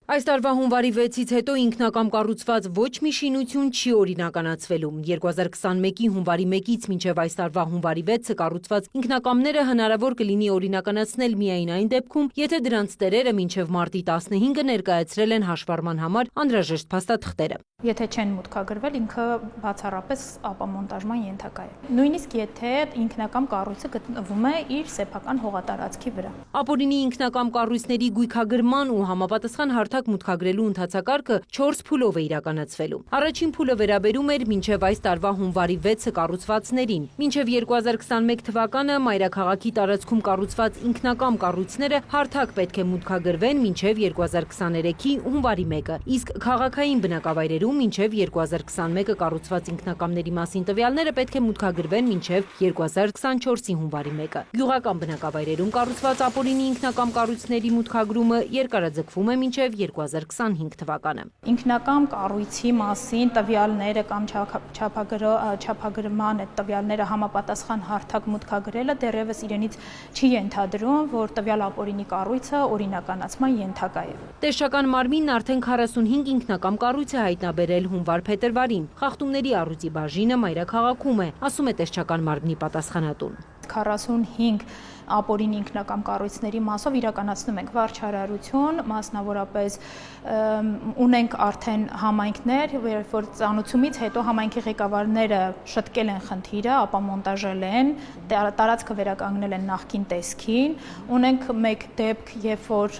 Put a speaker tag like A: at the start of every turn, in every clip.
A: Այս տարվա հունվարի 6-ից հետո ինքնակամ կառուցված ոչ մի շինություն չի օրինականացվելու։ 2021-ի հունվարի 1-ից մինչև այս տարվա հունվարի 6-ը կառուցված ինքնակամները հնարավոր կլինի օրինականացնել միայն այն դեպքում, եթե դրանց տերերը մինչև մարտի 15-ը ներկայացրել են հաշվառման համար անհրաժեշտ փաստաթղթերը։
B: Եթե չեն մուտքագրվել, ինքը բացառապես ապամոնտաժման ենթակա է։ Նույնիսկ եթե ինքնակամ կառույցը գտնվում է իր սեփական հողատարածքի վրա։
A: Ապօրինի ինքնակամ կառույցների գույքագրման ու համապատասխան հարթակ մուտքագրելու ընթացակարգը 4 փուլով է իրականացվելու։ Առաջին փուլը վերաբերում էր մինչև այս տարվա հունվարի 6-ը կառուցվածներին։ Մինչև 2021 թվականը մայրաքաղաքի տարածքում կառուցված ինքնակամ կառույցները հարթակ պետք է մուտքագրվեն մինչև 2023-ի հունվարի 1-ը, իսկ քաղաքային բնակավայրերում մինչև 2021-ը կառուցված ինքնակամների մասին տվյալները պետք է մուտքագրվեն մինչև 2024-ի հունվարի 1-ը։ Գյուղական բնակավայրերում կառուցված ապօրինի ինքնակամ կառույցների մուտքագրումը երկարաձգվում է մինչև 2025 թվականը։
B: Ինքնակամ կառույցի մասին տվյալները կամ չափագրման այդ տվյալները համապատասխան հարթակ մուտքագրելը դեռևս իրենից չի ենթադրում, որ տվյալ ապօրինի կառույցը օրինականացման ենթակա է։
A: Տեսչական մարմինն արդեն 45 ինքնակամ կառույց է հայտնաբերել հունվար-փետրվարին։ Խախտումների առույցի բաժինը մայրաքաղաքում է, ասում է տեսչական մարմնի պատասխանատուն։
B: 45 ապօրինի ինքնակամ կառույցների մասով իրականացնում ենք վարչարարություն, մասնավորապես ունենք արդեն համայնքներ, որ ծանուցումից հետո համայնքի ղեկավարները շտկել են խնդիրը, ապամոնտաժել են, տարածքը վերականգնել են նախկին տեսքին, ունենք մեկ դեպք, երբ որ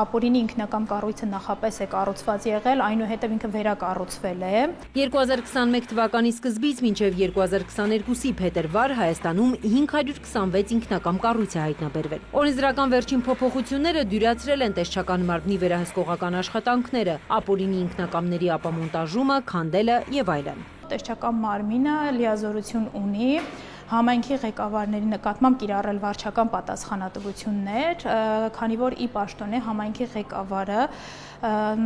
B: ապօրինի ինքնակամ կառույցը նախապես է կառուցված եղել, այնուհետև ինքը վերակառուցվել է։
A: 2021 թվականի սկզբից մինչև 2022-ի փետրվար Հայաստանում 526 ինքնակամ կառույց է հայտնաբերվել։ Օրենսդրական վերջին փոփոխությունները դյուրացրել են տեսչական մարմնի վերահսկողական աշխատանքները, ապօրինի ինքնակամների ապամոնտաժումը, քանդելը եւ այլն։
B: Տեսչական մարմինը լիազորություն ունի համայնքի ղեկավարների նկատմամբ կիրառել վարչական պատասխանատվություններ, քանի որ ի պաշտոնե համայնքի ղեկավարը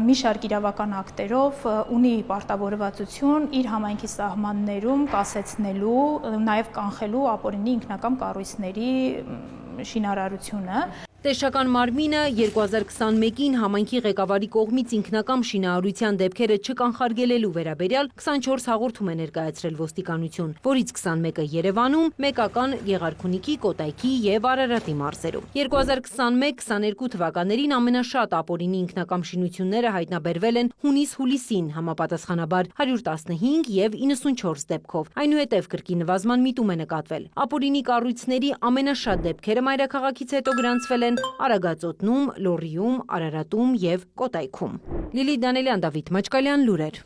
B: մի շարք իրավական ակտերով ունի պարտավորվածություն իր համայնքի սահմաններում կասեցնելու, նաև կանխելու ապօրինի ինքնակամ կառույցների շինարարությունը։
A: Տեսչական մարմինը 2021-ին համայնքի ղեկավարի կողմից ինքնակամ շինարարության դեպքերը չկանխարգելելու վերաբերյալ 24 հաղորդում է ներկայացրել ոստիկանություն, որից 21-ը Երևանում, մեկական Եղարքունիքի, Կոտայքի եւ Արարատի մարզերում։ 2021-22 թվականներին ամենաշատ ապօրինի ինքնակամ շինությունները հայտնաբերվել են հունիս-հուլիսին, համապատասխանաբար 115 եւ 94 դեպքով։ Այնուհետև կրկին նվազման միտում է նկատվել։ Ապօրինի կառույցների ամենաշատ դեպքերը մայրաքաղաքից հետո գրանցվել են Արագածոտնում, Լոռիում, Արարատում եւ Կոտայքում։ Լիլիթ Դանելյան, Դավիթ Մաչկալյան, լուրեր։